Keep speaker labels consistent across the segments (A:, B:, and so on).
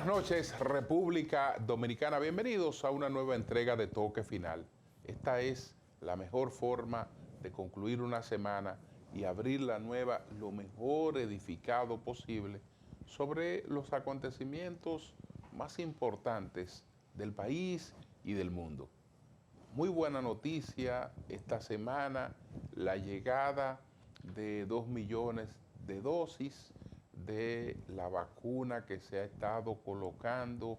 A: noches, República Dominicana. Bienvenidos a una nueva entrega de Toque Final. Esta es la mejor forma de concluir una semana y abrir la nueva lo mejor edificado posible sobre los acontecimientos más importantes del país y del mundo. Muy buena noticia esta semana, la llegada de 2 millones de dosis de la vacuna que se ha estado colocando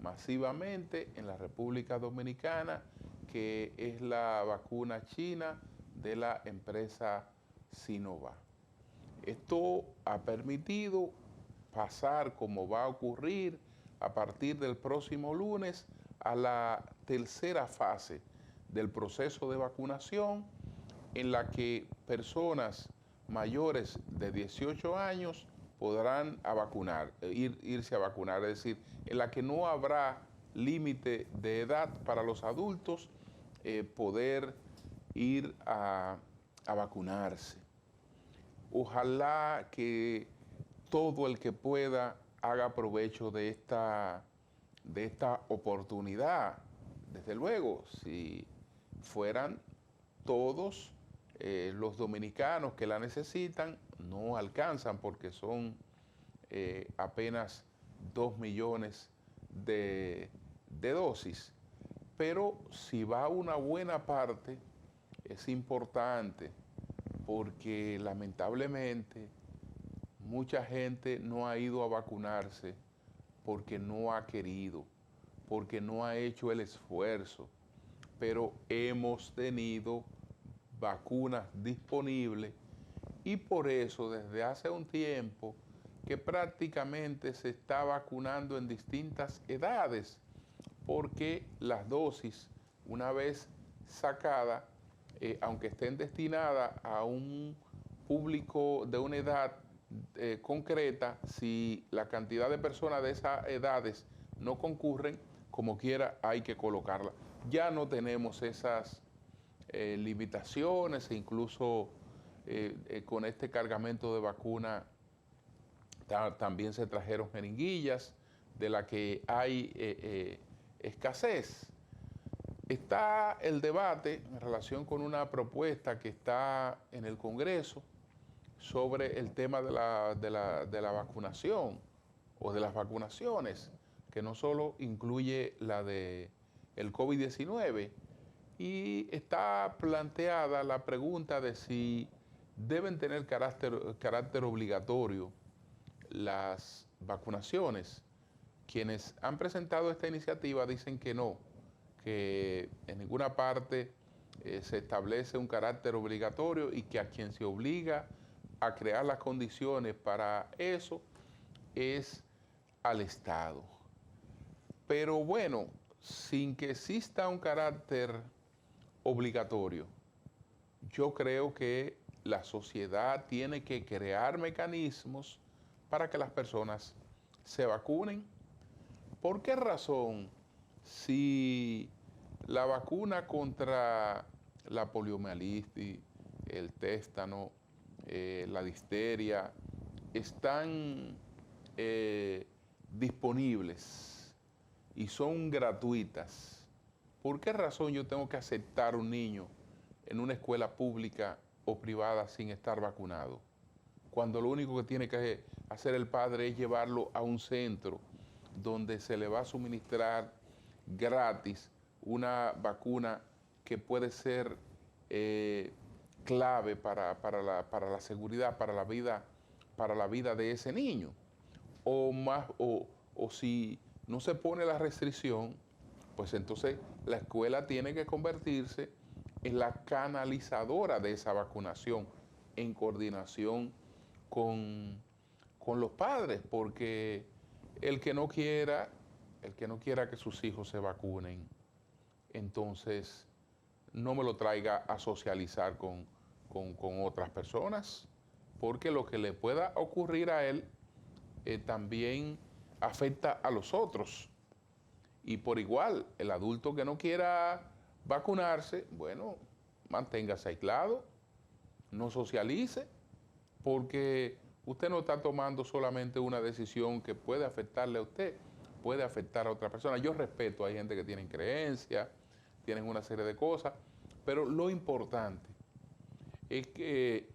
A: masivamente en la República Dominicana, que es la vacuna china de la empresa Sinovac. Esto ha permitido pasar, como va a ocurrir a partir del próximo lunes, a la tercera fase del proceso de vacunación, en la que personas mayores de 18 años podrán irse a vacunar, es decir, en la que no habrá límite de edad para los adultos poder ir a vacunarse. Ojalá que todo el que pueda haga provecho de esta oportunidad. Desde luego, si fueran todos los dominicanos que la necesitan, no alcanzan porque son apenas 2 millones de dosis. Pero si va una buena parte, es importante porque lamentablemente mucha gente no ha ido a vacunarse porque no ha querido, porque no ha hecho el esfuerzo, pero hemos tenido vacunas disponibles y por eso desde hace un tiempo que prácticamente se está vacunando en distintas edades, porque las dosis, una vez sacadas, aunque estén destinadas a un público de una edad concreta, si la cantidad de personas de esas edades no concurren, como quiera hay que colocarla. Ya no tenemos esas limitaciones, e incluso con este cargamento de vacuna también se trajeron jeringuillas de la que hay escasez. Está el debate en relación con una propuesta que está en el Congreso sobre el tema de la vacunación o de las vacunaciones, que no solo incluye la de el COVID-19, y está planteada la pregunta de si deben tener carácter obligatorio las vacunaciones. Quienes han presentado esta iniciativa dicen que no, que en ninguna parte se establece un carácter obligatorio y que a quien se obliga a crear las condiciones para eso es al Estado. Pero bueno, sin que exista un carácter obligatorio, yo creo que la sociedad tiene que crear mecanismos para que las personas se vacunen. ¿Por qué razón, si la vacuna contra la poliomielitis, el tétano, la difteria, están disponibles y son gratuitas, por qué razón yo tengo que aceptar a un niño en una escuela pública o privada sin estar vacunado? Cuando lo único que tiene que hacer el padre es llevarlo a un centro donde se le va a suministrar gratis una vacuna que puede ser clave para la seguridad, para la vida de ese niño. O si no se pone la restricción, pues entonces la escuela tiene que convertirse en la canalizadora de esa vacunación en coordinación con los padres, porque el que no quiera que sus hijos se vacunen, entonces no me lo traiga a socializar con otras personas, porque lo que le pueda ocurrir a él también afecta a los otros. Y por igual, el adulto que no quiera vacunarse, bueno, manténgase aislado, no socialice, porque usted no está tomando solamente una decisión que puede afectarle a usted, puede afectar a otra persona. Yo respeto, hay gente que tiene creencias, tienen una serie de cosas, pero lo importante es que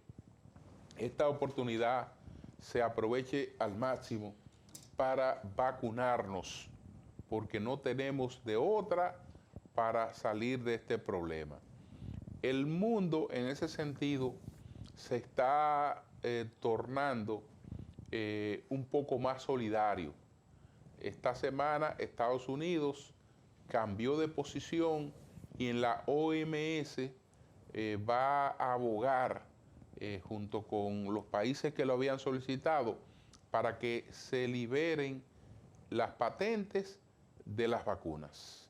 A: esta oportunidad se aproveche al máximo para vacunarnos, porque no tenemos de otra para salir de este problema. El mundo en ese sentido se está tornando un poco más solidario. Esta semana Estados Unidos cambió de posición y en la OMS va a abogar junto con los países que lo habían solicitado para que se liberen las patentes de las vacunas.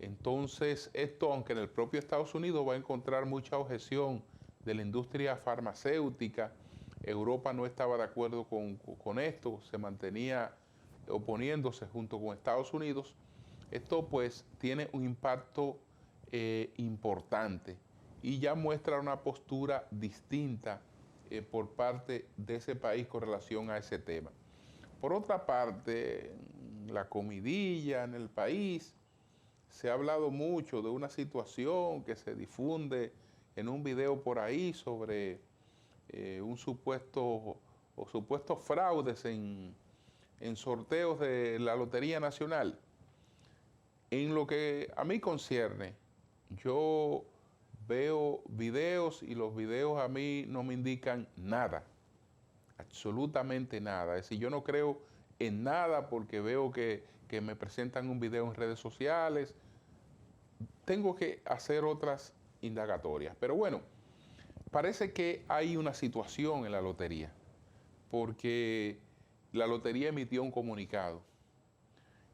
A: Entonces, esto, aunque en el propio Estados Unidos va a encontrar mucha objeción de la industria farmacéutica, Europa no estaba de acuerdo con esto, se mantenía oponiéndose junto con Estados Unidos. Esto pues tiene un impacto importante y ya muestra una postura distinta por parte de ese país con relación a ese tema. Por otra parte, la comidilla en el país, se ha hablado mucho de una situación que se difunde en un video por ahí sobre un supuestos fraudes en sorteos de la Lotería Nacional. En lo que a mí concierne, yo veo videos y los videos a mí no me indican nada, absolutamente nada. Es decir, yo no creo en nada porque veo que me presentan un video en redes sociales. Tengo que hacer otras indagatorias. Pero bueno, parece que hay una situación en la lotería, porque la lotería emitió un comunicado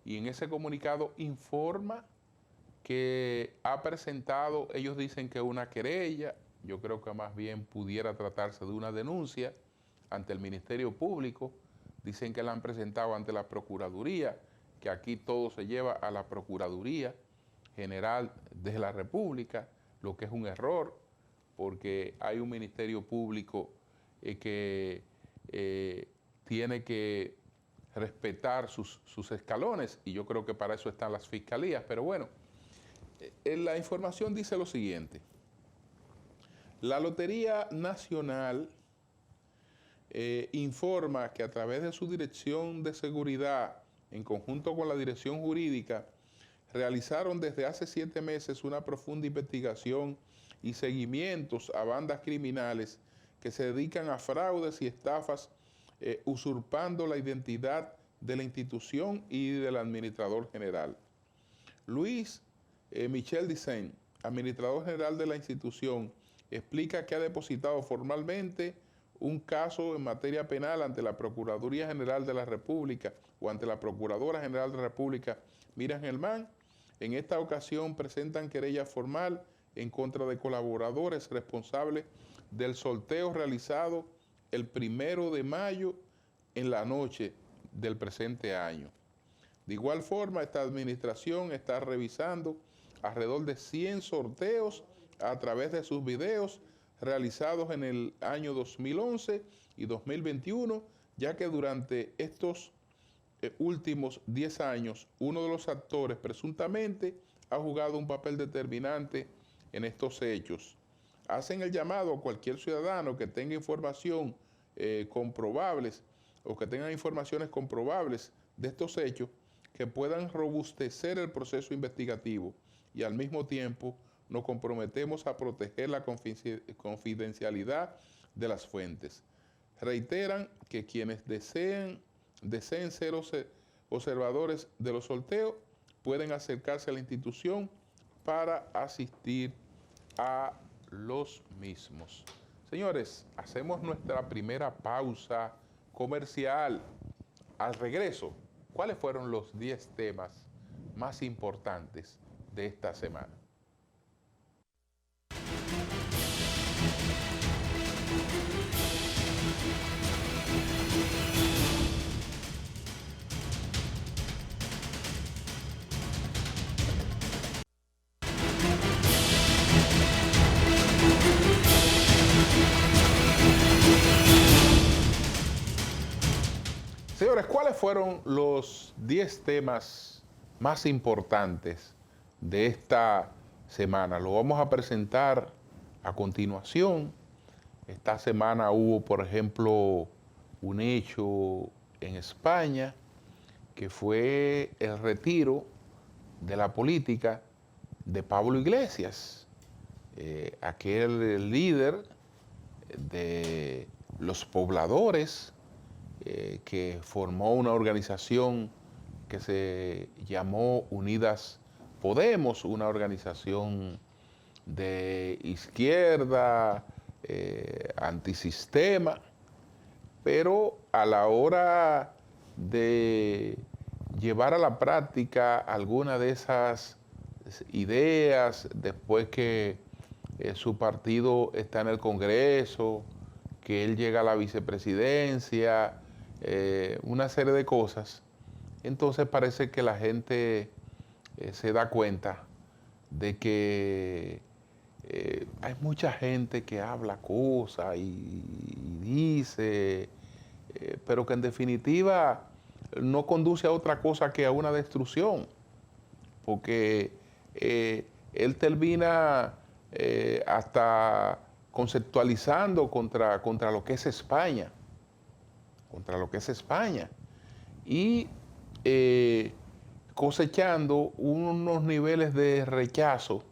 A: y en ese comunicado informa que ha presentado, ellos dicen que una querella, yo creo que más bien pudiera tratarse de una denuncia ante el Ministerio Público. Dicen que la han presentado ante la Procuraduría, que aquí todo se lleva a la Procuraduría General de la República, lo que es un error, porque hay un Ministerio Público que tiene que respetar sus escalones, y yo creo que para eso están las fiscalías. Pero bueno, la información dice lo siguiente: la Lotería Nacional informa que a través de su Dirección de Seguridad, en conjunto con la Dirección Jurídica, realizaron desde hace 7 meses una profunda investigación y seguimientos a bandas criminales que se dedican a fraudes y estafas, usurpando la identidad de la institución y del administrador general. Luis Michel Dicen, administrador general de la institución, explica que ha depositado formalmente un caso en materia penal ante la Procuraduría General de la República o ante la Procuradora General de la República, Miriam Germán. En esta ocasión presentan querella formal en contra de colaboradores responsables del sorteo realizado el 1 de mayo en la noche del presente año. De igual forma, esta administración está revisando alrededor de 100 sorteos a través de sus videos realizados en el año 2011 y 2021, ya que durante estos últimos 10 años, uno de los actores presuntamente ha jugado un papel determinante en estos hechos. Hacen el llamado a cualquier ciudadano que tenga información comprobables o que tengan informaciones comprobables de estos hechos que puedan robustecer el proceso investigativo, y al mismo tiempo nos comprometemos a proteger la confidencialidad de las fuentes. Reiteran que quienes deseen ser observadores de los sorteos pueden acercarse a la institución para asistir a los mismos. Señores, hacemos nuestra primera pausa comercial. Al regreso, ¿cuáles fueron los 10 temas más importantes de esta semana? Señores, Señores, ¿cuáles fueron los 10 temas más importantes de esta semana? Lo vamos a presentar a continuación. Esta semana hubo, por ejemplo, un hecho en España que fue el retiro de la política de Pablo Iglesias, aquel líder de los pobladores que formó una organización que se llamó Unidas Podemos, una organización de izquierda, antisistema, pero a la hora de llevar a la práctica alguna de esas ideas, después que su partido está en el Congreso, que él llega a la vicepresidencia, una serie de cosas, entonces parece que la gente se da cuenta de que hay mucha gente que habla cosas y dice, pero que en definitiva no conduce a otra cosa que a una destrucción, porque él termina hasta conceptualizando contra lo que es España, y cosechando unos niveles de rechazo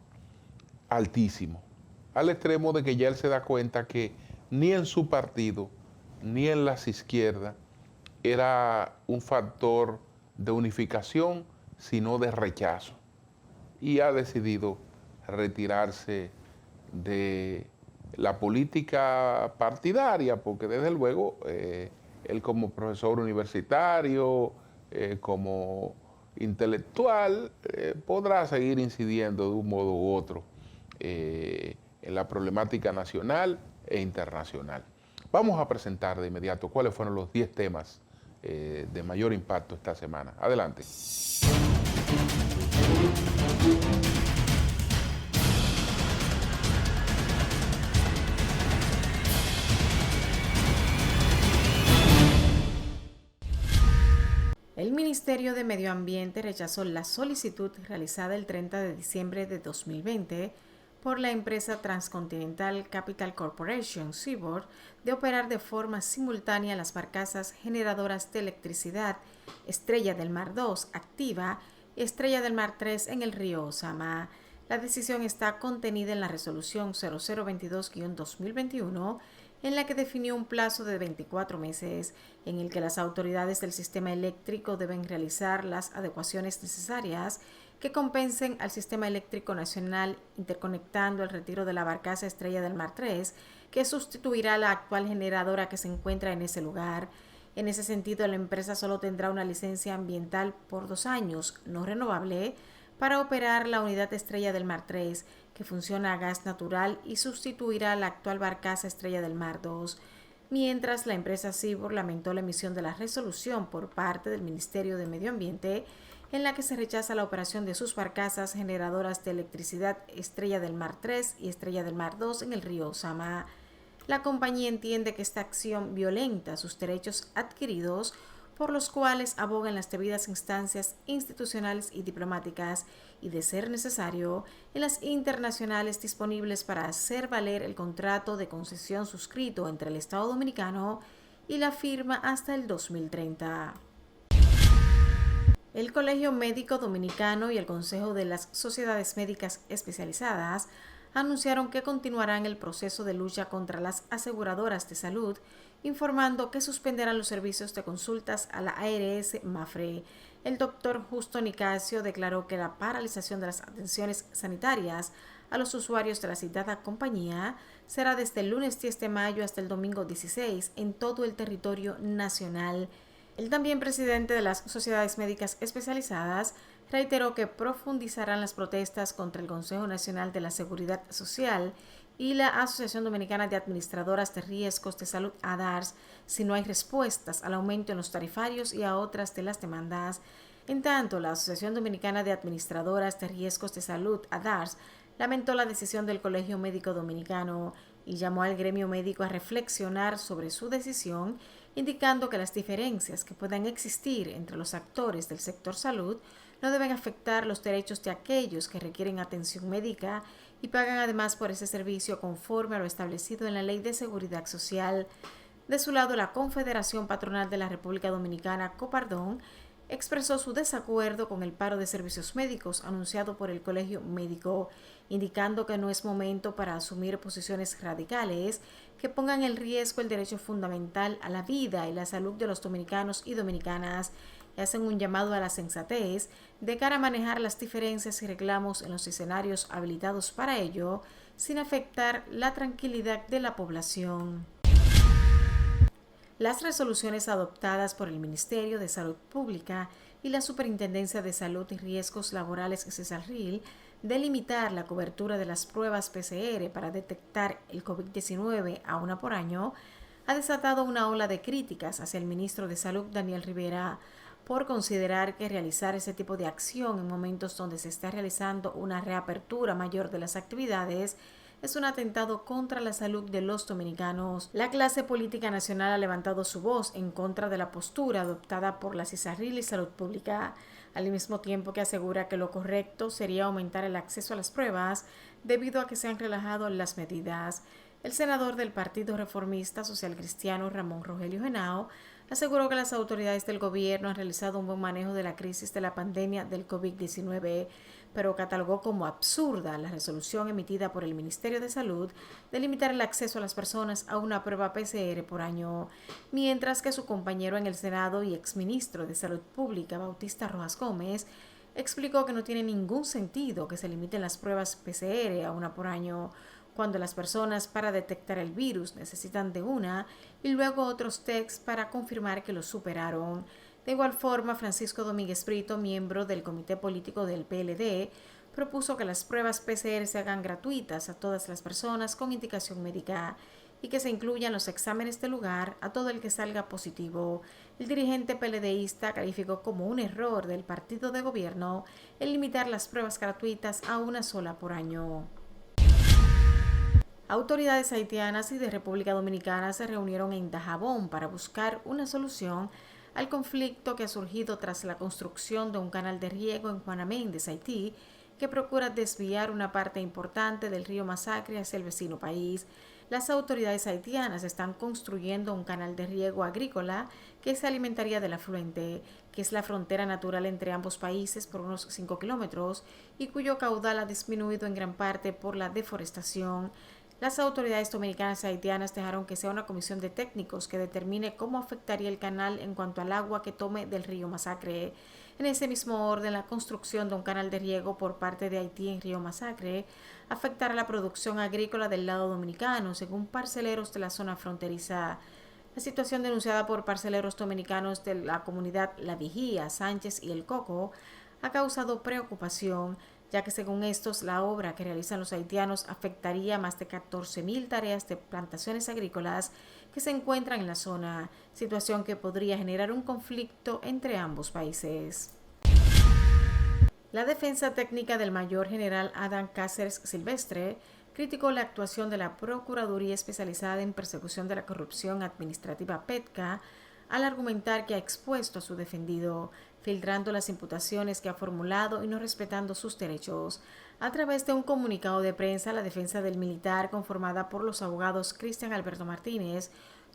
A: altísimos, al extremo de que ya él se da cuenta que ni en su partido, ni en las izquierdas, era un factor de unificación, sino de rechazo. Y ha decidido retirarse de la política partidaria, porque desde luego él como profesor universitario, como intelectual, podrá seguir incidiendo de un modo u otro en la problemática nacional e internacional. Vamos a presentar de inmediato cuáles fueron los 10 temas de mayor impacto esta semana. Adelante.
B: El Ministerio de Medio Ambiente rechazó la solicitud realizada el 30 de diciembre de 2020 por la empresa Transcontinental Capital Corporation, Seaboard, de operar de forma simultánea las barcazas generadoras de electricidad Estrella del Mar 2 activa y Estrella del Mar 3 en el río Osama. La decisión está contenida en la resolución 0022-2021, en la que definió un plazo de 24 meses en el que las autoridades del sistema eléctrico deben realizar las adecuaciones necesarias que compensen al sistema eléctrico nacional, interconectando el retiro de la barcaza Estrella del Mar 3, que sustituirá a la actual generadora que se encuentra en ese lugar. En ese sentido, la empresa solo tendrá una licencia ambiental por 2 años, no renovable, para operar la unidad Estrella del Mar 3, que funciona a gas natural y sustituirá a la actual barcaza Estrella del Mar 2, mientras la empresa Seaboard lamentó la emisión de la resolución por parte del Ministerio de Medio Ambiente, en la que se rechaza la operación de sus barcazas generadoras de electricidad Estrella del Mar 3 y Estrella del Mar 2 en el río Osama. La compañía entiende que esta acción violenta sus derechos adquiridos, por los cuales abogan las debidas instancias institucionales y diplomáticas y, de ser necesario, en las internacionales disponibles para hacer valer el contrato de concesión suscrito entre el Estado Dominicano y la firma hasta el 2030. El Colegio Médico Dominicano y el Consejo de las Sociedades Médicas Especializadas anunciaron que continuarán el proceso de lucha contra las aseguradoras de salud, informando que suspenderán los servicios de consultas a la ARS Mafre. El doctor Justo Nicasio declaró que la paralización de las atenciones sanitarias a los usuarios de la citada compañía será desde el lunes 10 de mayo hasta el domingo 16 en todo el territorio nacional. El también presidente de las Sociedades Médicas Especializadas reiteró que profundizarán las protestas contra el Consejo Nacional de la Seguridad Social y la Asociación Dominicana de Administradoras de Riesgos de Salud, ADARS, si no hay respuestas al aumento en los tarifarios y a otras de las demandas. En tanto, la Asociación Dominicana de Administradoras de Riesgos de Salud, ADARS, lamentó la decisión del Colegio Médico Dominicano y llamó al gremio médico a reflexionar sobre su decisión, indicando que las diferencias que puedan existir entre los actores del sector salud no deben afectar los derechos de aquellos que requieren atención médica y pagan además por ese servicio conforme a lo establecido en la Ley de Seguridad Social. De su lado, la Confederación Patronal de la República Dominicana, Copardón, expresó su desacuerdo con el paro de servicios médicos anunciado por el Colegio Médico, indicando que no es momento para asumir posiciones radicales que pongan en riesgo el derecho fundamental a la vida y la salud de los dominicanos y dominicanas, y hacen un llamado a la sensatez de cara a manejar las diferencias y reclamos en los escenarios habilitados para ello, sin afectar la tranquilidad de la población. Las resoluciones adoptadas por el Ministerio de Salud Pública y la Superintendencia de Salud y Riesgos Laborales CESALRIL de limitar la cobertura de las pruebas PCR para detectar el COVID-19 a una por año ha desatado una ola de críticas hacia el ministro de Salud, Daniel Rivera, por considerar que realizar ese tipo de acción en momentos donde se está realizando una reapertura mayor de las actividades es un atentado contra la salud de los dominicanos. La clase política nacional ha levantado su voz en contra de la postura adoptada por la CESALRIL y Salud Pública, al mismo tiempo que asegura que lo correcto sería aumentar el acceso a las pruebas debido a que se han relajado las medidas. El senador del Partido Reformista Social Cristiano, Ramón Rogelio Henao, aseguró que las autoridades del gobierno han realizado un buen manejo de la crisis de la pandemia del COVID-19, pero catalogó como absurda la resolución emitida por el Ministerio de Salud de limitar el acceso a las personas a una prueba PCR por año, mientras que su compañero en el Senado y exministro de Salud Pública, Bautista Rojas Gómez, explicó que no tiene ningún sentido que se limiten las pruebas PCR a una por año, cuando las personas para detectar el virus necesitan de una y luego otros tests para confirmar que lo superaron. De igual forma, Francisco Domínguez Brito, miembro del Comité Político del PLD, propuso que las pruebas PCR se hagan gratuitas a todas las personas con indicación médica y que se incluyan los exámenes de lugar a todo el que salga positivo. El dirigente PLDista calificó como un error del partido de gobierno el limitar las pruebas gratuitas a una sola por año. Autoridades haitianas y de República Dominicana se reunieron en Dajabón para buscar una solución al conflicto que ha surgido tras la construcción de un canal de riego en Juana Méndez, Haití, que procura desviar una parte importante del río Masacre hacia el vecino país. Las autoridades haitianas están construyendo un canal de riego agrícola que se alimentaría del afluente, que es la frontera natural entre ambos países por unos 5 kilómetros y cuyo caudal ha disminuido en gran parte por la deforestación. Las autoridades dominicanas y haitianas dejaron que sea una comisión de técnicos que determine cómo afectaría el canal en cuanto al agua que tome del río Masacre. En ese mismo orden, la construcción de un canal de riego por parte de Haití en río Masacre afectará la producción agrícola del lado dominicano, según parceleros de la zona fronteriza. La situación denunciada por parceleros dominicanos de la comunidad La Vigía, Sánchez y El Coco ha causado preocupación, ya que según estos, la obra que realizan los haitianos afectaría más de 14,000 tareas de plantaciones agrícolas que se encuentran en la zona, situación que podría generar un conflicto entre ambos países. La defensa técnica del mayor general Adán Cáceres Silvestre criticó la actuación de la Procuraduría Especializada en Persecución de la Corrupción Administrativa PETCA al argumentar que ha expuesto a su defendido, filtrando las imputaciones que ha formulado y no respetando sus derechos. A través de un comunicado de prensa, la defensa del militar, conformada por los abogados Cristian Alberto Martínez,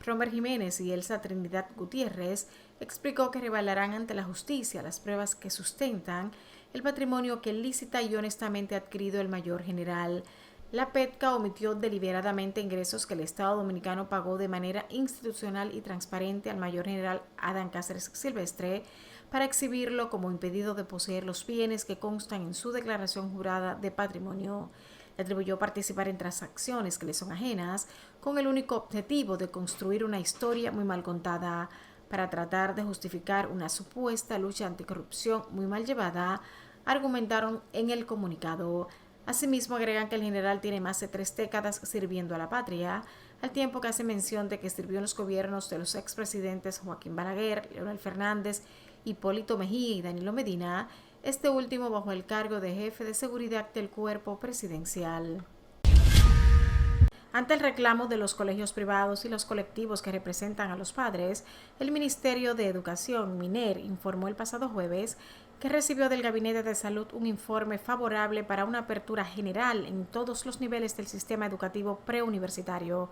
B: Romer Jiménez y Elsa Trinidad Gutiérrez, explicó que revelarán ante la justicia las pruebas que sustentan el patrimonio que lícita y honestamente ha adquirido el mayor general. La PETCA omitió deliberadamente ingresos que el Estado Dominicano pagó de manera institucional y transparente al mayor general Adán Cáceres Silvestre para exhibirlo como impedido de poseer los bienes que constan en su declaración jurada de patrimonio. Le atribuyó participar en transacciones que le son ajenas con el único objetivo de construir una historia muy mal contada para tratar de justificar una supuesta lucha anticorrupción muy mal llevada, argumentaron en el comunicado. Asimismo, agregan que el general tiene más de 3 décadas sirviendo a la patria, al tiempo que hace mención de que sirvió en los gobiernos de los expresidentes Joaquín Balaguer, Leonel Fernández, Hipólito Mejía y Danilo Medina, este último bajo el cargo de jefe de seguridad del cuerpo presidencial. Ante el reclamo de los colegios privados y los colectivos que representan a los padres, el Ministerio de Educación, MINER, informó el pasado jueves que recibió del Gabinete de Salud un informe favorable para una apertura general en todos los niveles del sistema educativo preuniversitario.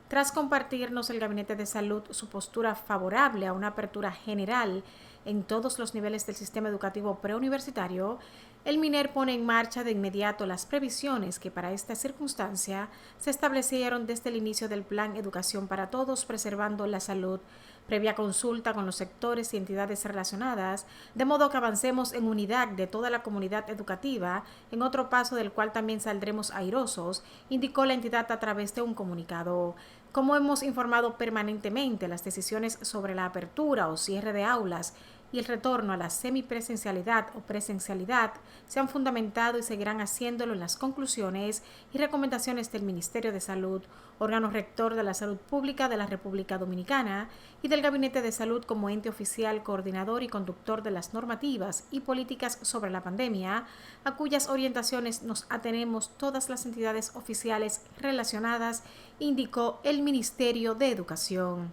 B: Tras compartirnos el Gabinete de Salud su postura favorable a una apertura general en todos los niveles del sistema educativo preuniversitario, el MINER pone en marcha de inmediato las previsiones que para esta circunstancia se establecieron desde el inicio del Plan Educación para Todos, preservando la salud, previa consulta con los sectores y entidades relacionadas, de modo que avancemos en unidad de toda la comunidad educativa, en otro paso del cual también saldremos airosos, indicó la entidad a través de un comunicado. Como hemos informado permanentemente, las decisiones sobre la apertura o cierre de aulas y el retorno a la semipresencialidad o presencialidad se han fundamentado y seguirán haciéndolo en las conclusiones y recomendaciones del Ministerio de Salud, órgano rector de la salud pública de la República Dominicana, y del Gabinete de Salud como ente oficial, coordinador y conductor de las normativas y políticas sobre la pandemia, a cuyas orientaciones nos atenemos todas las entidades oficiales relacionadas, indicó el Ministerio de Educación.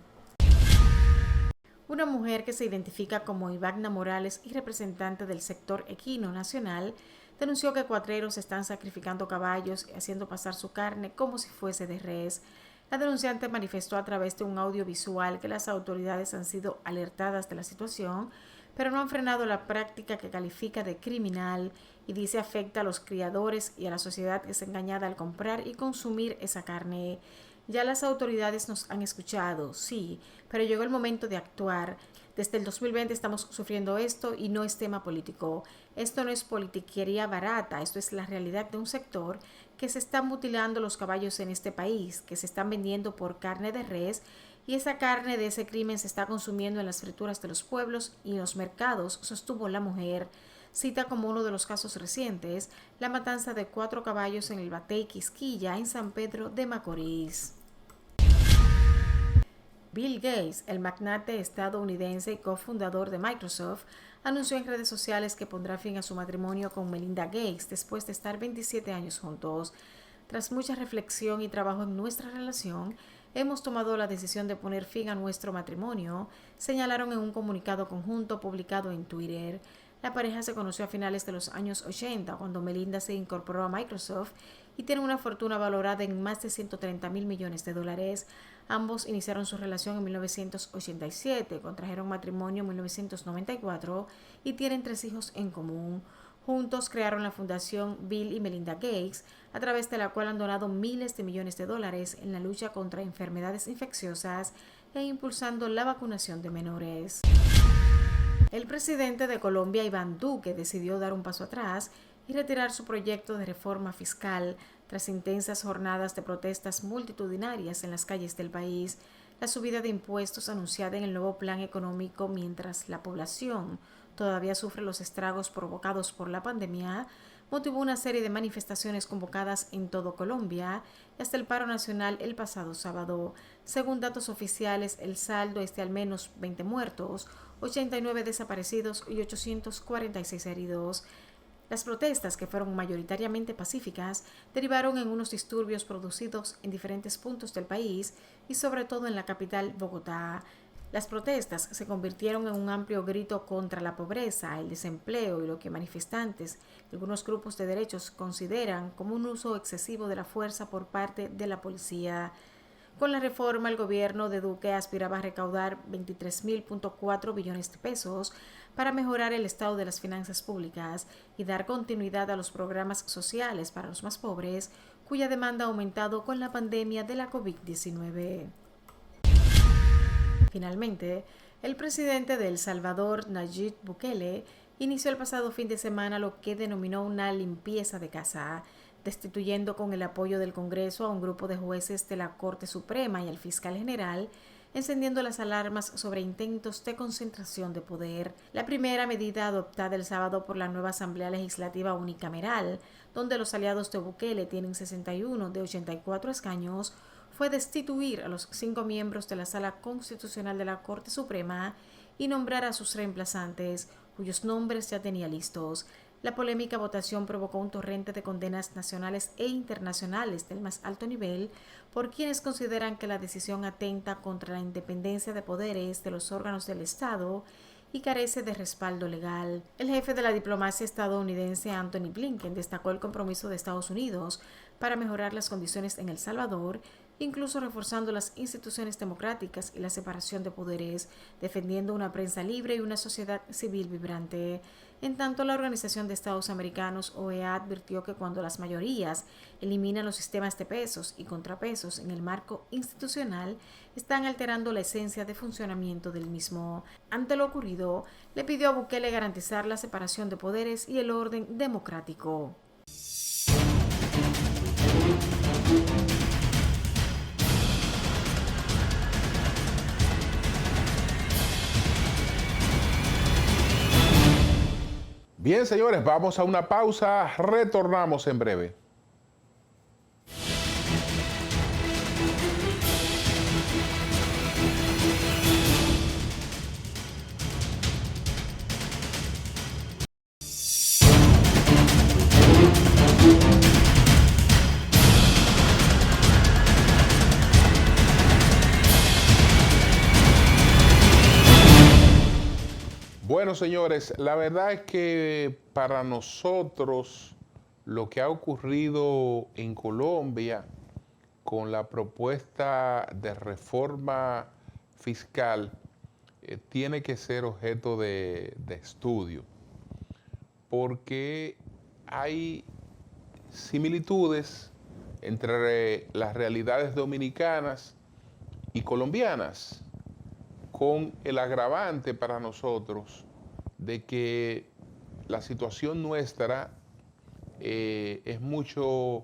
B: Una mujer que se identifica como Ivagna Morales y representante del sector equino nacional denunció que cuatreros están sacrificando caballos y haciendo pasar su carne como si fuese de res. La denunciante manifestó a través de un audiovisual que las autoridades han sido alertadas de la situación, pero no han frenado la práctica que califica de criminal y dice afecta a los criadores y a la sociedad que es engañada al comprar y consumir esa carne. Ya las autoridades nos han escuchado, sí, pero llegó el momento de actuar. Desde el 2020 estamos sufriendo esto y no es tema político. Esto no es politiquería barata, esto es la realidad de un sector que se están mutilando los caballos en este país, que se están vendiendo por carne de res y esa carne de ese crimen se está consumiendo en las frituras de los pueblos y en los mercados, sostuvo la mujer. Cita como uno de los casos recientes la matanza de 4 caballos en el Batey Quisquilla, en San Pedro de Macorís. Bill Gates, el magnate estadounidense y cofundador de Microsoft, anunció en redes sociales que pondrá fin a su matrimonio con Melinda Gates después de estar 27 años juntos. Tras mucha reflexión y trabajo en nuestra relación, hemos tomado la decisión de poner fin a nuestro matrimonio, señalaron en un comunicado conjunto publicado en Twitter. La pareja se conoció a finales de los años 80, cuando Melinda se incorporó a Microsoft y tiene una fortuna valorada en más de $130 mil millones. Ambos iniciaron su relación en 1987, contrajeron matrimonio en 1994 y tienen 3 hijos en común. Juntos crearon la fundación Bill y Melinda Gates, a través de la cual han donado miles de millones de dólares en la lucha contra enfermedades infecciosas e impulsando la vacunación de menores. El presidente de Colombia, Iván Duque, decidió dar un paso atrás y retirar su proyecto de reforma fiscal tras intensas jornadas de protestas multitudinarias en las calles del país. La subida de impuestos anunciada en el nuevo plan económico, mientras la población todavía sufre los estragos provocados por la pandemia, motivó una serie de manifestaciones convocadas en todo Colombia y hasta el paro nacional el pasado sábado. Según datos oficiales, el saldo es de al menos 20 muertos, 89 desaparecidos y 846 heridos. Las protestas, que fueron mayoritariamente pacíficas, derivaron en unos disturbios producidos en diferentes puntos del país y sobre todo en la capital, Bogotá. Las protestas se convirtieron en un amplio grito contra la pobreza, el desempleo y lo que manifestantes y algunos grupos de derechos consideran como un uso excesivo de la fuerza por parte de la policía. Con la reforma, el gobierno de Duque aspiraba a recaudar 23.4 billones de pesos para mejorar el estado de las finanzas públicas y dar continuidad a los programas sociales para los más pobres, cuya demanda ha aumentado con la pandemia de la COVID-19. Finalmente, el presidente de El Salvador, Nayib Bukele, inició el pasado fin de semana lo que denominó una limpieza de casa, destituyendo con el apoyo del Congreso a un grupo de jueces de la Corte Suprema y al fiscal general, encendiendo las alarmas sobre intentos de concentración de poder. La primera medida adoptada el sábado por la nueva Asamblea Legislativa Unicameral, donde los aliados de Bukele tienen 61 de 84 escaños, fue destituir a los 5 miembros de la Sala Constitucional de la Corte Suprema y nombrar a sus reemplazantes, cuyos nombres ya tenía listos. La polémica votación provocó un torrente de condenas nacionales e internacionales del más alto nivel por quienes consideran que la decisión atenta contra la independencia de poderes de los órganos del Estado y carece de respaldo legal. El jefe de la diplomacia estadounidense, Anthony Blinken, destacó el compromiso de Estados Unidos para mejorar las condiciones en El Salvador, incluso reforzando las instituciones democráticas y la separación de poderes, defendiendo una prensa libre y una sociedad civil vibrante. En tanto, la Organización de Estados Americanos, OEA, advirtió que cuando las mayorías eliminan los sistemas de pesos y contrapesos en el marco institucional, están alterando la esencia de funcionamiento del mismo. Ante lo ocurrido, le pidió a Bukele garantizar la separación de poderes y el orden democrático.
A: Bien, señores, vamos a una pausa, retornamos en breve. Bueno, señores, la verdad es que para nosotros lo que ha ocurrido en Colombia con la propuesta de reforma fiscal tiene que ser objeto de estudio, porque hay similitudes entre las realidades dominicanas y colombianas, con el agravante para nosotros de que la situación nuestra es mucho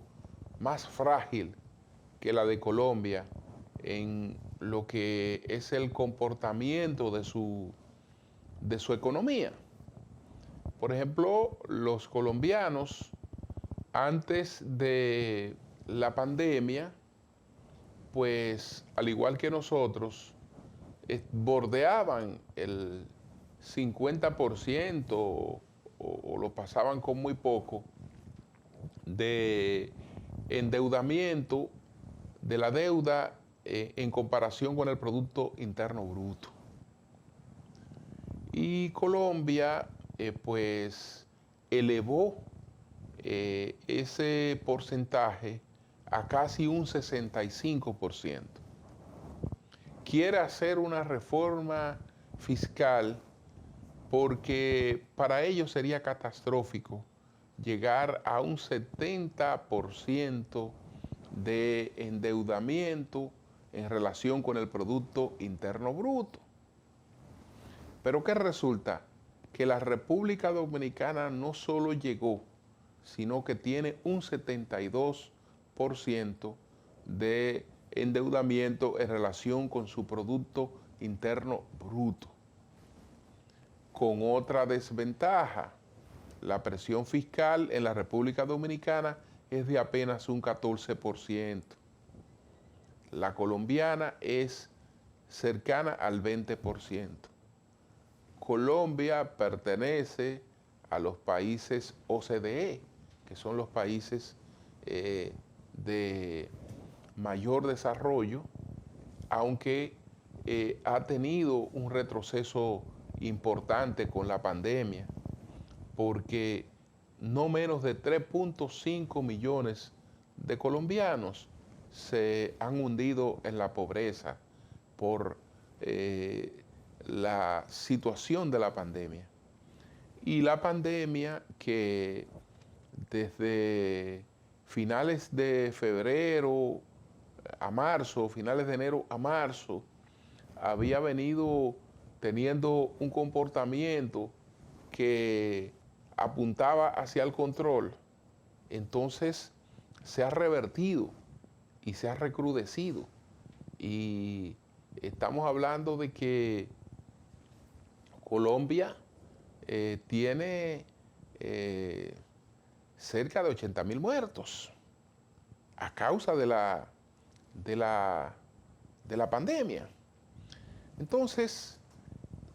A: más frágil que la de Colombia en lo que es el comportamiento de su economía. Por ejemplo, los colombianos, antes de la pandemia, pues al igual que nosotros, bordeaban el 50% o lo pasaban con muy poco de endeudamiento de la deuda en comparación con el Producto Interno Bruto. Y Colombia pues elevó ese porcentaje a casi un 65%. Quiere hacer una reforma fiscal porque para ellos sería catastrófico llegar a un 70% de endeudamiento en relación con el Producto Interno Bruto. Pero ¿qué resulta? Que la República Dominicana no solo llegó, sino que tiene un 72% de endeudamiento en relación con su Producto Interno Bruto. Con otra desventaja, la presión fiscal en la República Dominicana es de apenas un 14%. La colombiana es cercana al 20%. Colombia pertenece a los países OCDE, que son los países de mayor desarrollo, aunque ha tenido un retroceso importante con la pandemia, porque no menos de 3.5 millones de colombianos se han hundido en la pobreza por la situación de la pandemia. Y la pandemia que desde finales de febrero a marzo, finales de enero a marzo, había venido teniendo un comportamiento que apuntaba hacia el control, entonces se ha revertido y se ha recrudecido. Y estamos hablando de que Colombia tiene cerca de 80,000 muertos a causa de la pandemia. Entonces,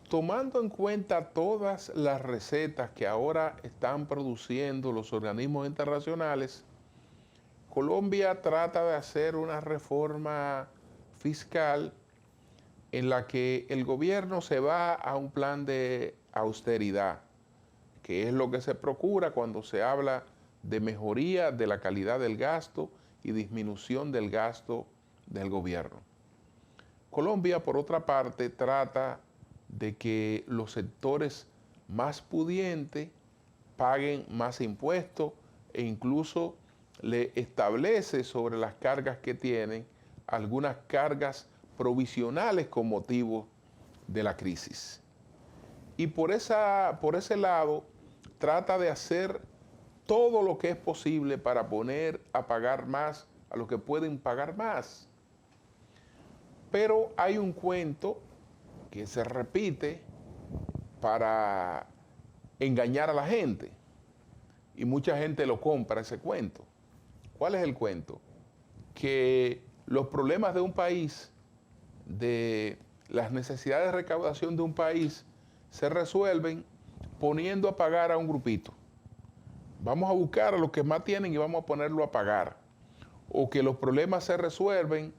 A: tomando en cuenta todas las recetas que ahora están produciendo los organismos internacionales, Colombia trata de hacer una reforma fiscal en la que el gobierno se va a un plan de austeridad, que es lo que se procura cuando se habla de mejoría de la calidad del gasto y disminución del gasto del gobierno. Colombia, por otra parte, trata de que los sectores más pudientes paguen más impuestos e incluso le establece sobre las cargas que tienen algunas cargas provisionales con motivo de la crisis. Y por ese lado trata de hacer todo lo que es posible para poner a pagar más a los que pueden pagar más. Pero hay un cuento que se repite para engañar a la gente y mucha gente lo compra ese cuento. ¿Cuál es el cuento? Que los problemas de un país, de las necesidades de recaudación de un país, se resuelven poniendo a pagar a un grupito. Vamos a buscar a los que más tienen y vamos a ponerlo a pagar. O que los problemas se resuelven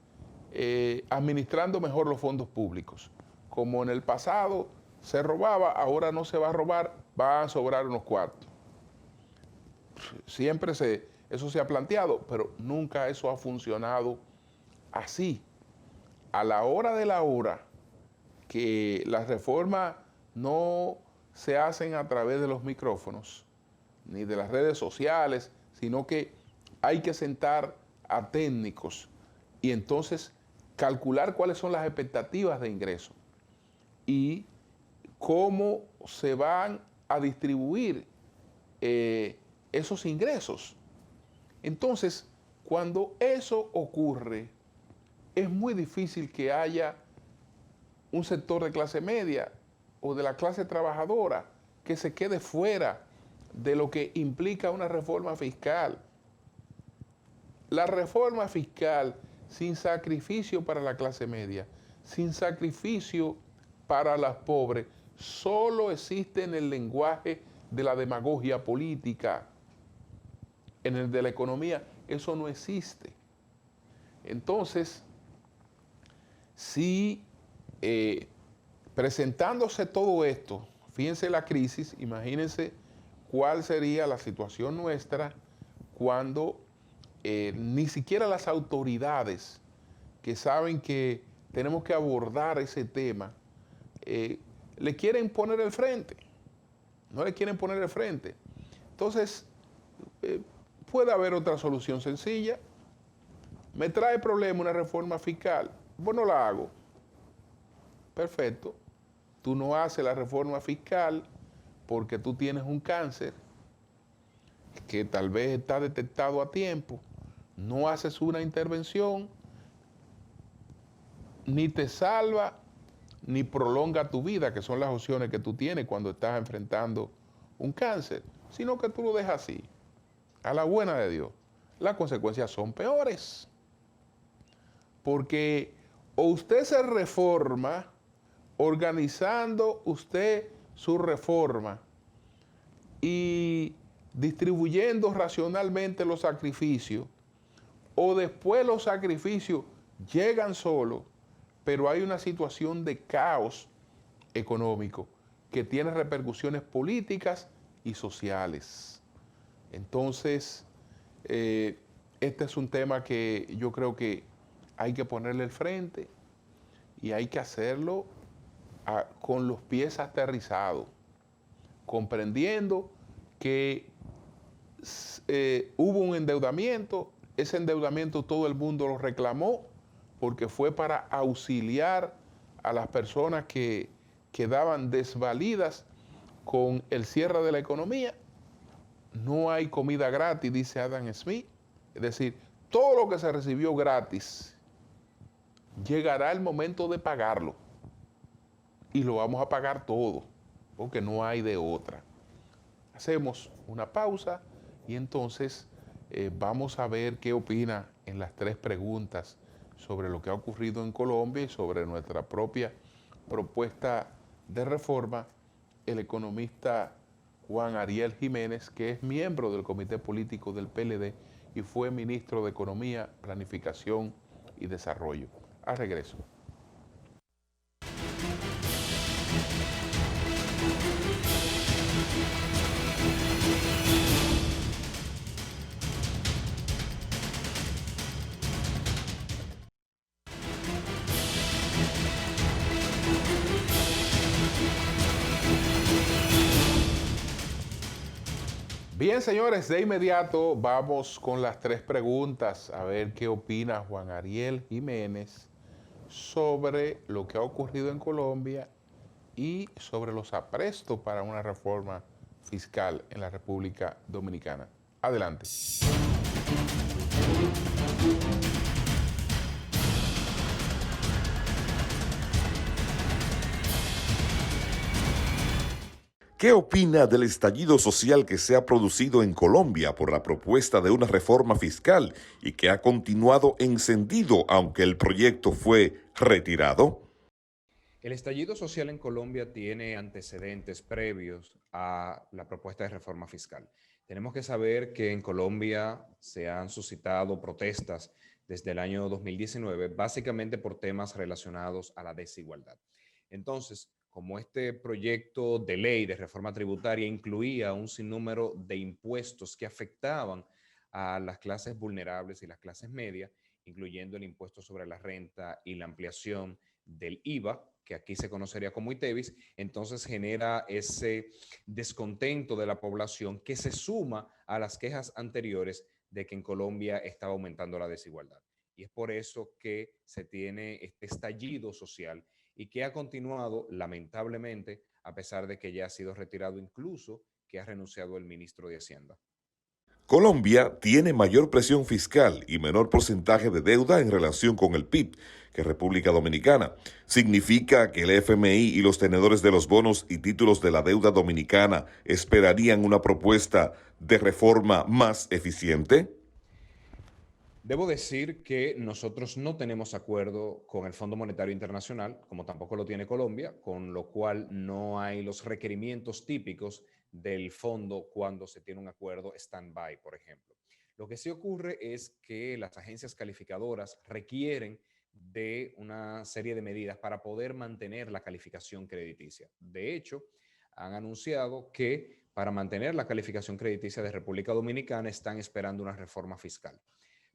A: administrando mejor los fondos públicos. Como en el pasado se robaba, ahora no se va a robar, va a sobrar unos cuartos. Siempre eso se ha planteado, pero nunca eso ha funcionado así. A la hora de la hora, que las reformas no se hacen a través de los micrófonos, ni de las redes sociales, sino que hay que sentar a técnicos y entonces calcular cuáles son las expectativas de ingreso y cómo se van a distribuir esos ingresos. Entonces, cuando eso ocurre, es muy difícil que haya un sector de clase media o de la clase trabajadora que se quede fuera de lo que implica una reforma fiscal. La reforma fiscal sin sacrificio para la clase media, sin sacrificio para las pobres, solo existe en el lenguaje de la demagogia política. En el de la economía, eso no existe. Entonces, si presentándose todo esto, fíjense la crisis, imagínense cuál sería la situación nuestra cuando ni siquiera las autoridades que saben que tenemos que abordar ese tema, le quieren poner el frente, no le quieren poner el frente. Entonces, puede haber otra solución sencilla. Me trae problema una reforma fiscal, bueno, la hago. Perfecto. Tú no haces la reforma fiscal porque tú tienes un cáncer que tal vez está detectado a tiempo. No haces una intervención, ni te salva, ni prolonga tu vida, que son las opciones que tú tienes cuando estás enfrentando un cáncer, sino que tú lo dejas así, a la buena de Dios. Las consecuencias son peores. Porque o usted se reforma organizando usted su reforma y distribuyendo racionalmente los sacrificios, o después los sacrificios llegan solos, pero hay una situación de caos económico que tiene repercusiones políticas y sociales. Entonces, este es un tema que yo creo que hay que ponerle el frente y hay que hacerlo con los pies aterrizados, comprendiendo que hubo un endeudamiento, ese endeudamiento todo el mundo lo reclamó porque fue para auxiliar a las personas que quedaban desvalidas con el cierre de la economía. No hay comida gratis, dice Adam Smith. Es decir, todo lo que se recibió gratis, llegará el momento de pagarlo. Y lo vamos a pagar todo, porque no hay de otra. Hacemos una pausa y entonces vamos a ver qué opina en las 3 preguntas sobre lo que ha ocurrido en Colombia y sobre nuestra propia propuesta de reforma el economista Juan Ariel Jiménez, que es miembro del comité político del PLD y fue ministro de Economía, Planificación y Desarrollo. A regreso. Bien, señores, de inmediato vamos con las 3 preguntas, a ver qué opina Juan Ariel Jiménez sobre lo que ha ocurrido en Colombia y sobre los aprestos para una reforma fiscal en la República Dominicana. Adelante.
C: ¿Qué opina del estallido social que se ha producido en Colombia por la propuesta de una reforma fiscal y que ha continuado encendido aunque el proyecto fue retirado?
D: El estallido social en Colombia tiene antecedentes previos a la propuesta de reforma fiscal. Tenemos que saber que en Colombia se han suscitado protestas desde el año 2019, básicamente por temas relacionados a la desigualdad. Entonces, como este proyecto de ley de reforma tributaria incluía un sinnúmero de impuestos que afectaban a las clases vulnerables y las clases medias, incluyendo el impuesto sobre la renta y la ampliación del IVA, que aquí se conocería como ITEVIS, entonces genera ese descontento de la población que se suma a las quejas anteriores de que en Colombia estaba aumentando la desigualdad. Y es por eso que se tiene este estallido social y que ha continuado lamentablemente a pesar de que ya ha sido retirado, incluso que ha renunciado el ministro de Hacienda.
C: Colombia tiene mayor presión fiscal y menor porcentaje de deuda en relación con el PIB que República Dominicana. ¿Significa que el FMI y los tenedores de los bonos y títulos de la deuda dominicana esperarían una propuesta de reforma más eficiente?
D: Debo decir que nosotros no tenemos acuerdo con el Fondo Monetario Internacional, como tampoco lo tiene Colombia, con lo cual no hay los requerimientos típicos del fondo cuando se tiene un acuerdo stand-by, por ejemplo. Lo que sí ocurre es que las agencias calificadoras requieren de una serie de medidas para poder mantener la calificación crediticia. De hecho, han anunciado que para mantener la calificación crediticia de República Dominicana están esperando una reforma fiscal.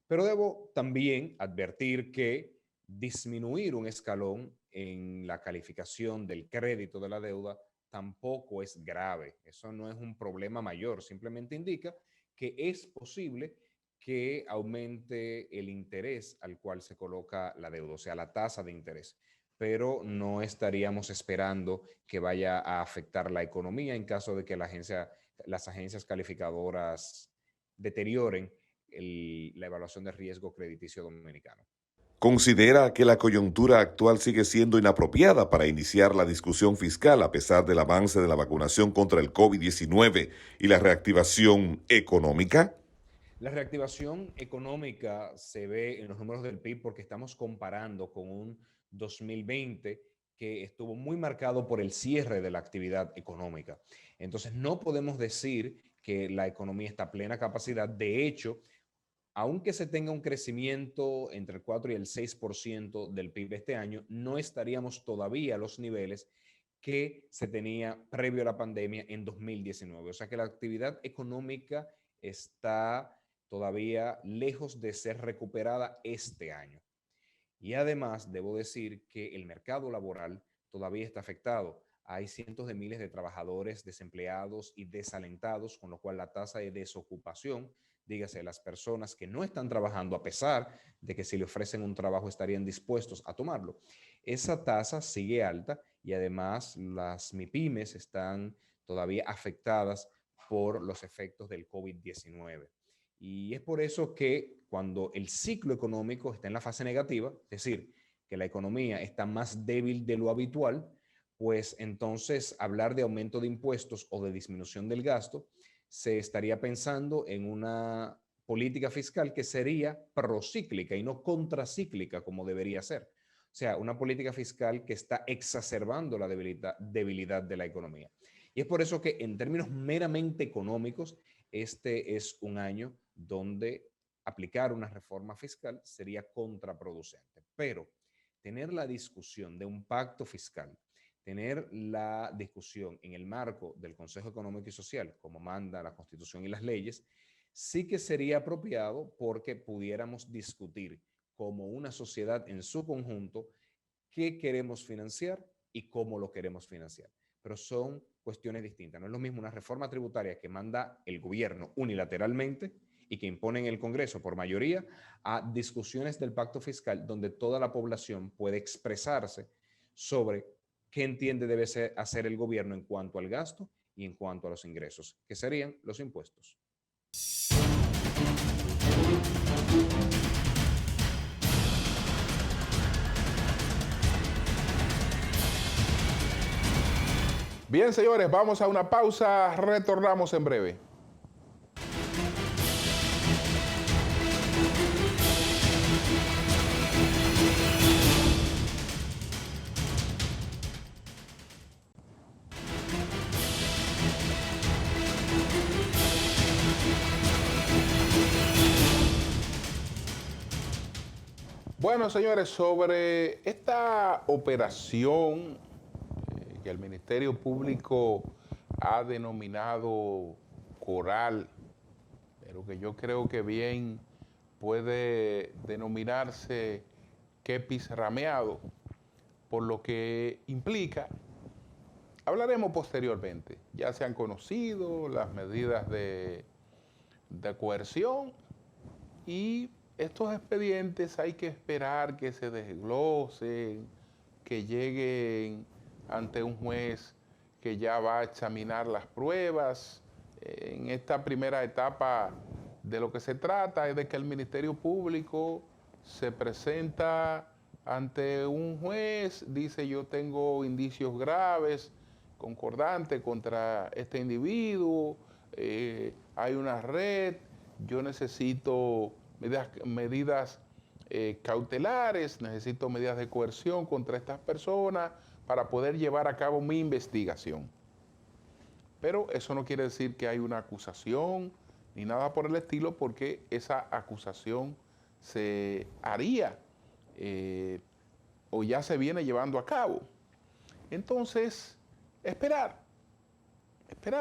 D: Pero debo también advertir que disminuir un escalón en la calificación del crédito de la deuda tampoco es grave. Eso no es un problema mayor, simplemente indica que es posible que aumente el interés al cual se coloca la deuda, o sea, la tasa de interés. Pero no estaríamos esperando que vaya a afectar la economía en caso de que las agencias calificadoras deterioren la evaluación de riesgo crediticio dominicano.
C: ¿Considera que la coyuntura actual sigue siendo inapropiada para iniciar la discusión fiscal a pesar del avance de la vacunación contra el COVID-19 y la reactivación económica?
D: La reactivación económica se ve en los números del PIB porque estamos comparando con un 2020 que estuvo muy marcado por el cierre de la actividad económica. Entonces, no podemos decir que la economía está a plena capacidad. De hecho, aunque se tenga un crecimiento entre el 4 y el 6% del PIB este año, no estaríamos todavía a los niveles que se tenía previo a la pandemia en 2019. O sea que la actividad económica está todavía lejos de ser recuperada este año. Y además, debo decir que el mercado laboral todavía está afectado. Hay cientos de miles de trabajadores desempleados y desalentados, con lo cual la tasa de desocupación, dígase, las personas que no están trabajando, a pesar de que si le ofrecen un trabajo estarían dispuestos a tomarlo, esa tasa sigue alta y además las MIPYMES están todavía afectadas por los efectos del COVID-19. Y es por eso que cuando el ciclo económico está en la fase negativa, es decir, que la economía está más débil de lo habitual, pues entonces hablar de aumento de impuestos o de disminución del gasto, se estaría pensando en una política fiscal que sería procíclica y no contracíclica como debería ser. sea, una política fiscal que está exacerbando la debilidad de la economía. Y es por eso que en términos meramente económicos, este es un año donde aplicar una reforma fiscal sería contraproducente. Pero tener la discusión de un pacto fiscal, tener la discusión en el marco del Consejo Económico y Social, como manda la Constitución y las leyes, sí que sería apropiado porque pudiéramos discutir como una sociedad en su conjunto qué queremos financiar y cómo lo queremos financiar. Pero son cuestiones distintas. No es lo mismo una reforma tributaria que manda el gobierno unilateralmente y que impone en el Congreso por mayoría a discusiones del pacto fiscal donde toda la población puede expresarse sobre qué entiende debe hacer el gobierno en cuanto al gasto y en cuanto a los ingresos, que serían los impuestos.
A: Bien, señores, vamos a una pausa, retornamos en breve. Bueno, señores, sobre esta operación que el Ministerio Público ha denominado Coral, pero que yo creo que bien puede denominarse Kepis Rameado, por lo que implica, hablaremos posteriormente, ya se han conocido las medidas de coerción y estos expedientes hay que esperar que se desglosen, que lleguen ante un juez que ya va a examinar las pruebas. En esta primera etapa de lo que se trata es de que el Ministerio Público se presenta ante un juez, dice yo tengo indicios graves, concordantes contra este individuo, hay una red, yo necesito medidas cautelares, necesito medidas de coerción contra estas personas para poder llevar a cabo mi investigación. Pero eso no quiere decir que hay una acusación ni nada por el estilo, porque esa acusación se haría o ya se viene llevando a cabo. Entonces, esperar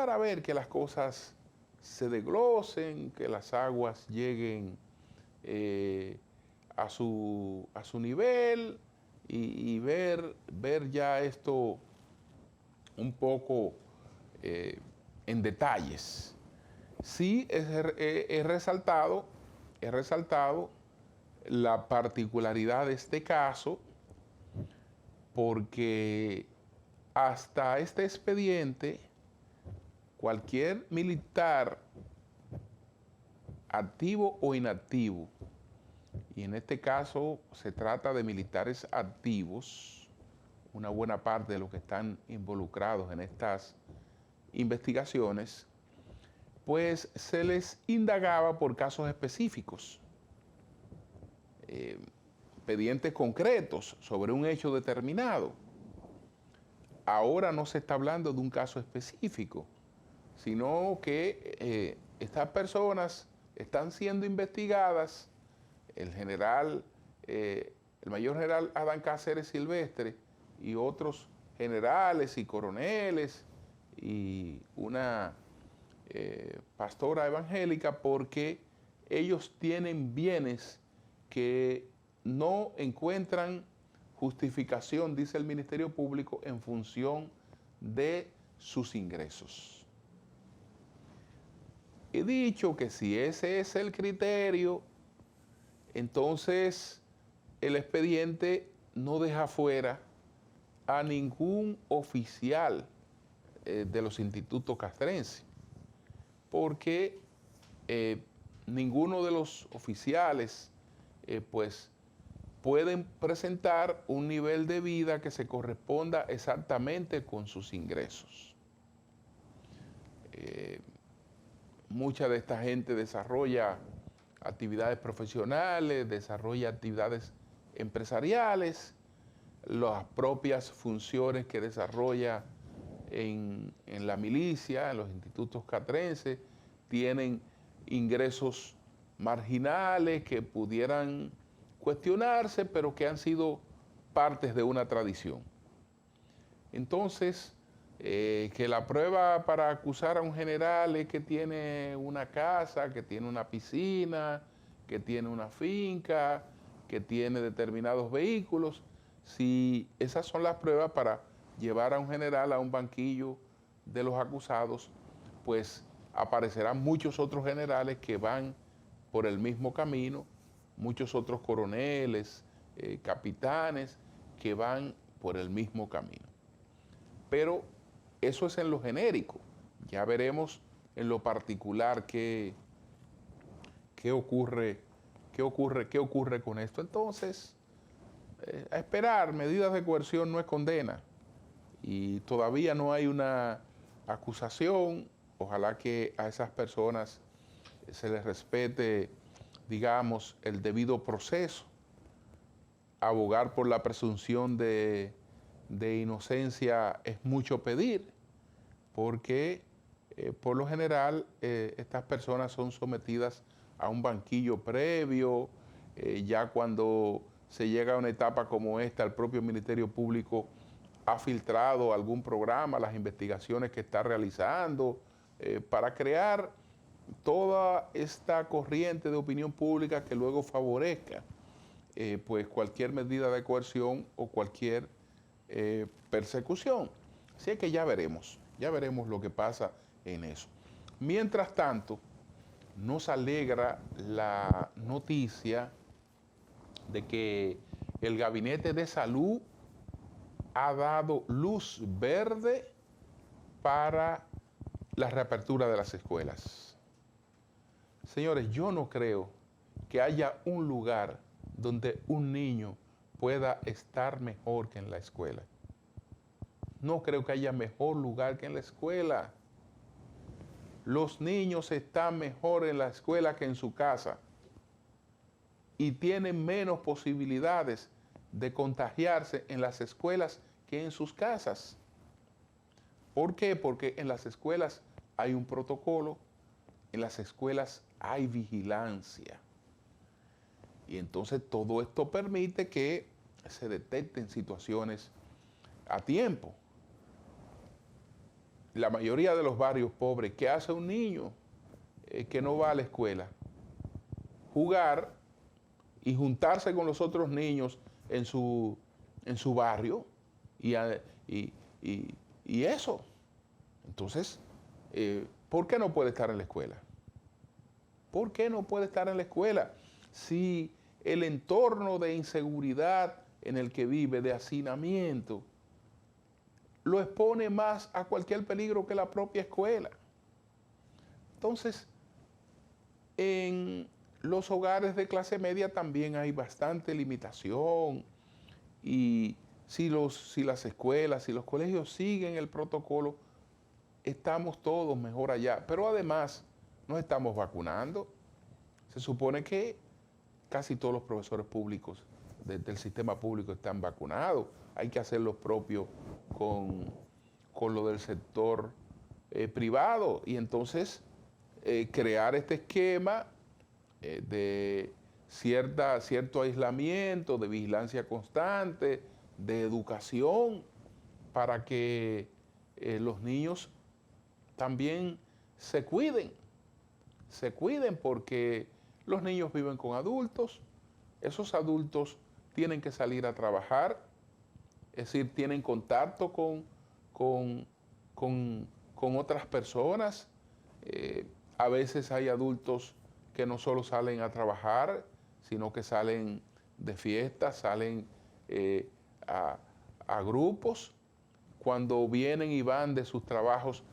A: a ver que las cosas se desglosen, que las aguas lleguen a su nivel y ver ya esto un poco en detalles. Sí, he resaltado la particularidad de este caso porque hasta este expediente cualquier militar activo o inactivo, y en este caso se trata de militares activos, una buena parte de los que están involucrados en estas investigaciones, pues se les indagaba por casos específicos, expedientes concretos sobre un hecho determinado. Ahora no se está hablando de un caso específico, sino que estas personas están siendo investigadas. El mayor general Adán Cáceres Silvestre y otros generales y coroneles y una pastora evangélica, porque ellos tienen bienes que no encuentran justificación, dice el Ministerio Público, en función de sus ingresos. He dicho que si ese es el criterio, entonces el expediente no deja fuera a ningún oficial de los institutos castrenses, porque ninguno de los oficiales pues pueden presentar un nivel de vida que se corresponda exactamente con sus ingresos. Mucha de esta gente desarrolla actividades profesionales, desarrolla actividades empresariales, las propias funciones que desarrolla en la milicia, en los institutos catrenses, tienen ingresos marginales que pudieran cuestionarse, pero que han sido partes de una tradición. Entonces, que la prueba para acusar a un general es que tiene una casa, que tiene una piscina, que tiene una finca, que tiene determinados vehículos. Si esas son las pruebas para llevar a un general a un banquillo de los acusados, pues aparecerán muchos otros generales que van por el mismo camino, muchos otros coroneles, capitanes, que van por el mismo camino. Pero eso es en lo genérico. Ya veremos en lo particular qué ocurre con esto. Entonces, a esperar, medidas de coerción no es condena. Y todavía no hay una acusación. Ojalá que a esas personas se les respete, digamos, el debido proceso. Abogar por la presunción de inocencia es mucho pedir, porque por lo general estas personas son sometidas a un banquillo previo. Ya cuando se llega a una etapa como esta, el propio Ministerio Público ha filtrado algún programa, las investigaciones que está realizando, para crear toda esta corriente de opinión pública que luego favorezca pues cualquier medida de coerción o cualquier persecución. Así es que ya veremos lo que pasa en eso. Mientras tanto, nos alegra la noticia de que el Gabinete de Salud ha dado luz verde para la reapertura de las escuelas. Señores, yo no creo que haya un lugar donde un niño pueda estar mejor que en la escuela. No creo que haya mejor lugar que en la escuela. Los niños están mejor en la escuela que en su casa y tienen menos posibilidades de contagiarse en las escuelas que en sus casas. ¿Por qué? Porque en las escuelas hay un protocolo, en las escuelas hay vigilancia. Y entonces todo esto permite que se detecten situaciones a tiempo. La mayoría de los barrios pobres, ¿qué hace un niño que no va a la escuela? Jugar y juntarse con los otros niños en su barrio y eso. Entonces, ¿por qué no puede estar en la escuela? ¿Por qué no puede estar en la escuela? Si el entorno de inseguridad en el que vive, de hacinamiento, lo expone más a cualquier peligro que la propia escuela. Entonces, en los hogares de clase media también hay bastante limitación, y si las escuelas, si los colegios siguen el protocolo, estamos todos mejor allá. Pero además, nos estamos vacunando. Se supone que casi todos los profesores públicos del sistema público están vacunados. Hay que hacer lo propio con lo del sector privado, y entonces crear este esquema de cierto aislamiento, de vigilancia constante, de educación, para que los niños también se cuiden, porque los niños viven con adultos, esos adultos tienen que salir a trabajar, es decir, tienen contacto con otras personas. A veces hay adultos que no solo salen a trabajar, sino que salen de fiestas, salen a grupos. Cuando vienen y van de sus trabajos,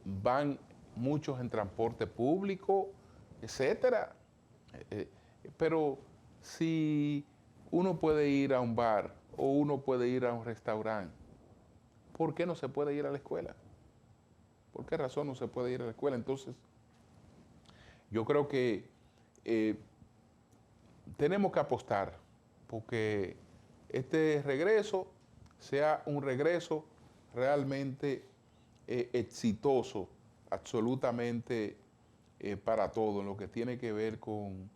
A: van muchos en transporte público, etcétera. Pero si uno puede ir a un bar o uno puede ir a un restaurante, ¿por qué no se puede ir a la escuela? ¿Por qué razón no se puede ir a la escuela? Entonces, yo creo que tenemos que apostar porque este regreso sea un regreso realmente exitoso, absolutamente para todo, en lo que tiene que ver con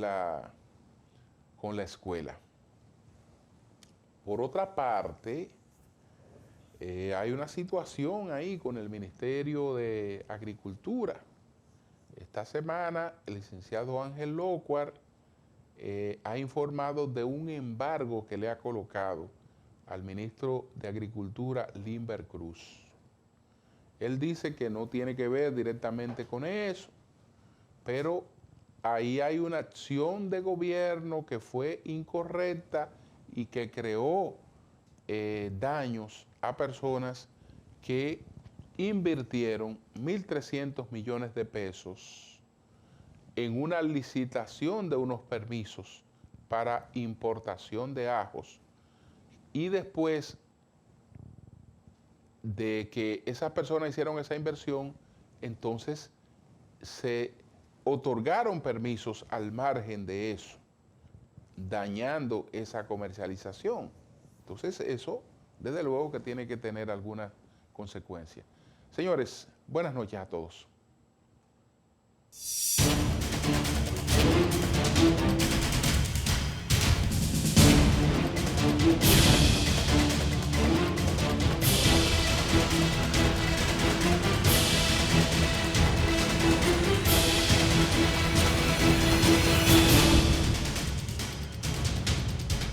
A: la escuela. Por otra parte, hay una situación ahí con el Ministerio de Agricultura. Esta semana, el licenciado Ángel Lócuar ha informado de un embargo que le ha colocado al ministro de Agricultura, Limber Cruz. Él dice que no tiene que ver directamente con eso, pero ahí hay una acción de gobierno que fue incorrecta y que creó daños a personas que invirtieron 1.300 millones de pesos en una licitación de unos permisos para importación de ajos, y después de que esas personas hicieron esa inversión, entonces se otorgaron permisos al margen de eso, dañando esa comercialización. Entonces eso, desde luego que tiene que tener alguna consecuencia. Señores, buenas noches a todos.